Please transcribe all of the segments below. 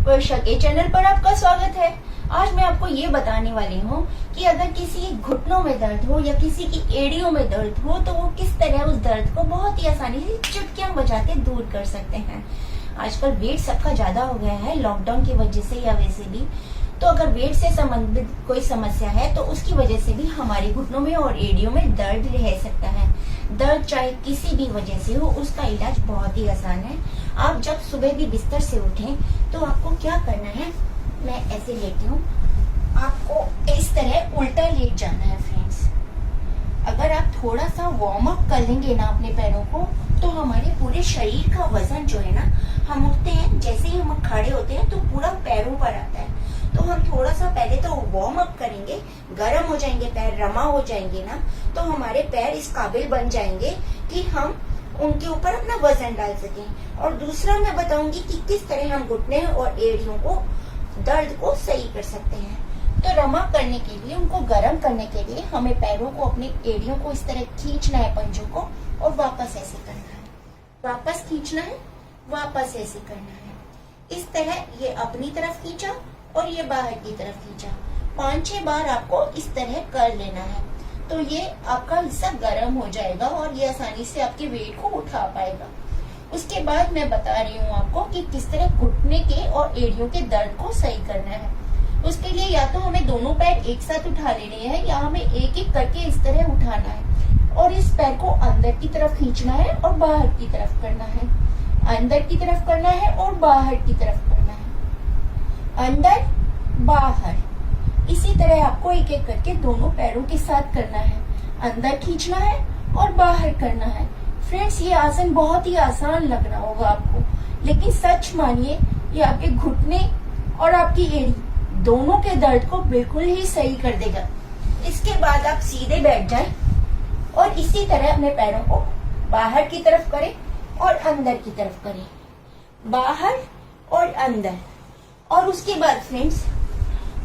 वर्षा के चैनल पर आपका स्वागत है। आज मैं आपको ये बताने वाली हूँ कि अगर किसी घुटनों में दर्द हो या किसी की एड़ियों में दर्द हो तो वो किस तरह उस दर्द को बहुत ही आसानी से चुटकियां बजा के दूर कर सकते हैं। आजकल वेट सबका ज्यादा हो गया है लॉकडाउन की वजह से या वैसे भी, तो अगर वेट से संबंधित कोई समस्या है तो उसकी वजह से भी हमारे घुटनों में और एड़ियों में दर्द रह सकता है। दर्द चाहे किसी भी वजह से हो, उसका इलाज बहुत ही आसान है। आप जब सुबह भी बिस्तर से उठें तो आपको क्या करना है, मैं ऐसे लेती हूँ, आपको इस तरह उल्टा लेट जाना है फ्रेंड्स। अगर आप थोड़ा सा वार्म अप कर लेंगे ना अपने पैरों को तो हमारे पूरे शरीर का वजन जो है ना, हम उठते हैं जैसे ही हम खड़े होते हैं तो पूरा पैरों पर आता है। तो हम थोड़ा सा पहले तो वार्म अप करेंगे, गर्म हो जाएंगे पैर, रमा हो जाएंगे ना, तो हमारे पैर इस काबिल बन जाएंगे कि हम उनके ऊपर अपना वजन डाल सकें। और दूसरा मैं बताऊंगी कि किस तरह हम घुटने और एड़ियों को दर्द को सही कर सकते हैं। तो रमा करने के लिए, उनको गर्म करने के लिए हमें पैरों को, अपनी एड़ियों को इस तरह खींचना है, पंजों को, और वापस ऐसे करना है, वापस खींचना है, वापस ऐसे करना है। इस तरह ये अपनी तरफ खींचा और ये बाहर की तरफ खींचा, 5-6 बार आपको इस तरह कर लेना है। तो ये आपका हिस्सा गर्म हो जाएगा और ये आसानी से आपके वेट को उठा पाएगा। उसके बाद मैं बता रही हूँ आपको कि किस तरह घुटने के और एड़ियों के दर्द को सही करना है। उसके लिए या तो हमें दोनों पैर एक साथ उठा लेने हैं या हमें एक एक करके इस तरह उठाना है और इस पैर को अंदर की तरफ खींचना है और बाहर की तरफ करना है, अंदर की तरफ करना है और बाहर की तरफ करना है, अंदर बाहर। इसी तरह आपको एक एक करके दोनों पैरों के साथ करना है, अंदर खींचना है और बाहर करना है। फ्रेंड्स, ये आसन बहुत ही आसान लग रहा होगा आपको, लेकिन सच मानिए ये आपके घुटने और आपकी एड़ी दोनों के दर्द को बिल्कुल ही सही कर देगा। इसके बाद आप सीधे बैठ जाएं और इसी तरह अपने पैरों को बाहर की तरफ करें और अंदर की तरफ करें, बाहर और अंदर। और उसके बाद फ्रेंड्स,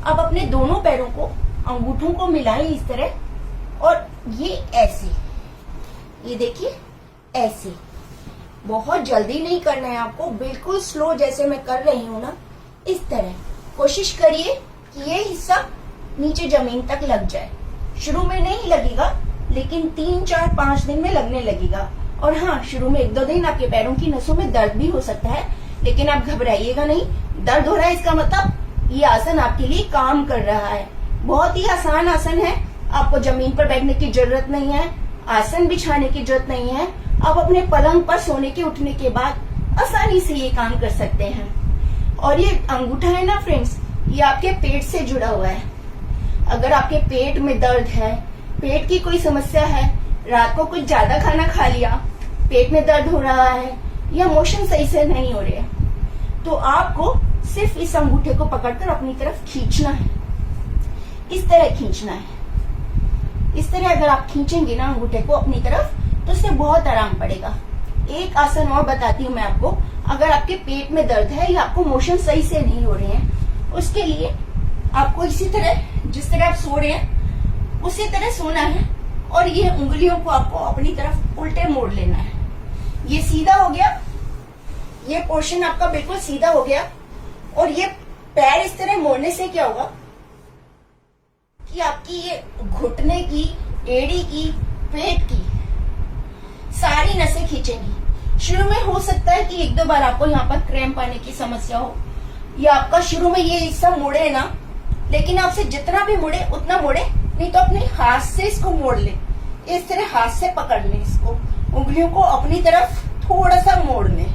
आप अपने दोनों पैरों को, अंगूठों को मिलाएं इस तरह, और ये ऐसे, ये देखिए ऐसे। बहुत जल्दी नहीं करना है आपको, बिल्कुल स्लो जैसे मैं कर रही हूँ ना, इस तरह। कोशिश करिए कि ये हिस्सा नीचे जमीन तक लग जाए। शुरू में नहीं लगेगा, लेकिन 3, 4, 5 दिन में लगने लगेगा। और हाँ, शुरू में 1-2 दिन आपके पैरों की नसों में दर्द भी हो सकता है, लेकिन आप घबराइएगा नहीं। दर्द हो रहा है इसका मतलब ये आसन आपके लिए काम कर रहा है। बहुत ही आसान आसन है, आपको जमीन पर बैठने की जरूरत नहीं है, आसन बिछाने की जरूरत नहीं है। आप अपने पलंग पर सोने के उठने के बाद आसानी से ये काम कर सकते हैं। और ये अंगूठा है ना फ्रेंड्स, ये आपके पेट से जुड़ा हुआ है। अगर आपके पेट में दर्द है, पेट की कोई समस्या है, रात को कुछ ज्यादा खाना खा लिया, पेट में दर्द हो रहा है या मोशन सही से नहीं हो रहे, तो आपको सिर्फ इस अंगूठे को पकड़कर अपनी तरफ खींचना है, इस तरह खींचना है। इस तरह अगर आप खींचेंगे ना अंगूठे को अपनी तरफ तो उससे बहुत आराम पड़ेगा। एक आसन और बताती हूँ मैं आपको। अगर आपके पेट में दर्द है या आपको मोशन सही से नहीं हो रहे हैं, उसके लिए आपको इसी तरह, जिस तरह आप सो रहे हैं उसी तरह सोना है और ये उंगलियों को आपको अपनी तरफ उल्टे मोड़ लेना है। ये सीधा हो गया, ये पोर्शन आपका बिल्कुल सीधा हो गया। और ये पैर इस तरह मोड़ने से क्या होगा कि आपकी ये घुटने की, एड़ी की, पेट की सारी नसें खींचेंगी। शुरू में हो सकता है कि 1-2 बार आपको यहाँ पर क्रैम्प आने की समस्या हो, या आपका शुरू में ये हिस्सा मुड़े ना, लेकिन आपसे जितना भी मुड़े उतना मुड़े, नहीं तो अपने हाथ से इसको मोड़ ले, इस तरह हाथ से पकड़ ले, इसको उंगलियों को अपनी तरफ थोड़ा सा मोड़ ले।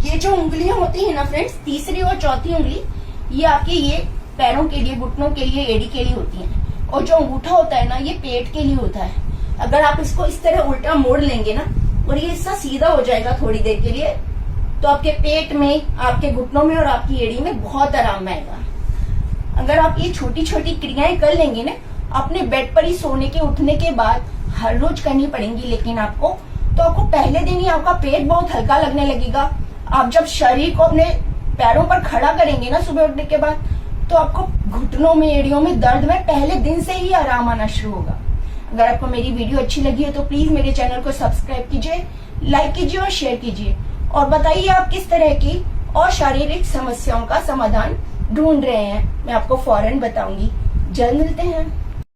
ये जो उंगलियां होती है ना फ्रेंड्स, तीसरी और चौथी उंगली, ये आपके ये पैरों के लिए, घुटनों के लिए, एड़ी के लिए होती है। और जो अंगूठा होता है ना, ये पेट के लिए होता है। अगर आप इसको इस तरह उल्टा मोड़ लेंगे ना और ये हिस्सा सीधा हो जाएगा थोड़ी देर के लिए, तो आपके पेट में, आपके घुटनों में और आपकी एड़ी में बहुत आराम आएगा। अगर आप ये छोटी छोटी क्रियाएं कर लेंगे ना, अपने बेड पर ही सोने के उठने के बाद हर रोज करनी पड़ेंगी, लेकिन आपको तो आपको पहले दिन ही आपका पेट बहुत हल्का लगने लगेगा। आप जब शरीर को अपने पैरों पर खड़ा करेंगे ना सुबह उठने के बाद, तो आपको घुटनों में, एड़ियों में दर्द में पहले दिन से ही आराम आना शुरू होगा। अगर आपको मेरी वीडियो अच्छी लगी है तो प्लीज मेरे चैनल को सब्सक्राइब कीजिए, लाइक कीजिए और शेयर कीजिए। और बताइए आप किस तरह की और शारीरिक समस्याओं का समाधान ढूंढ रहे हैं। मैं आपको फौरन बताऊंगी। जल्द मिलते हैं।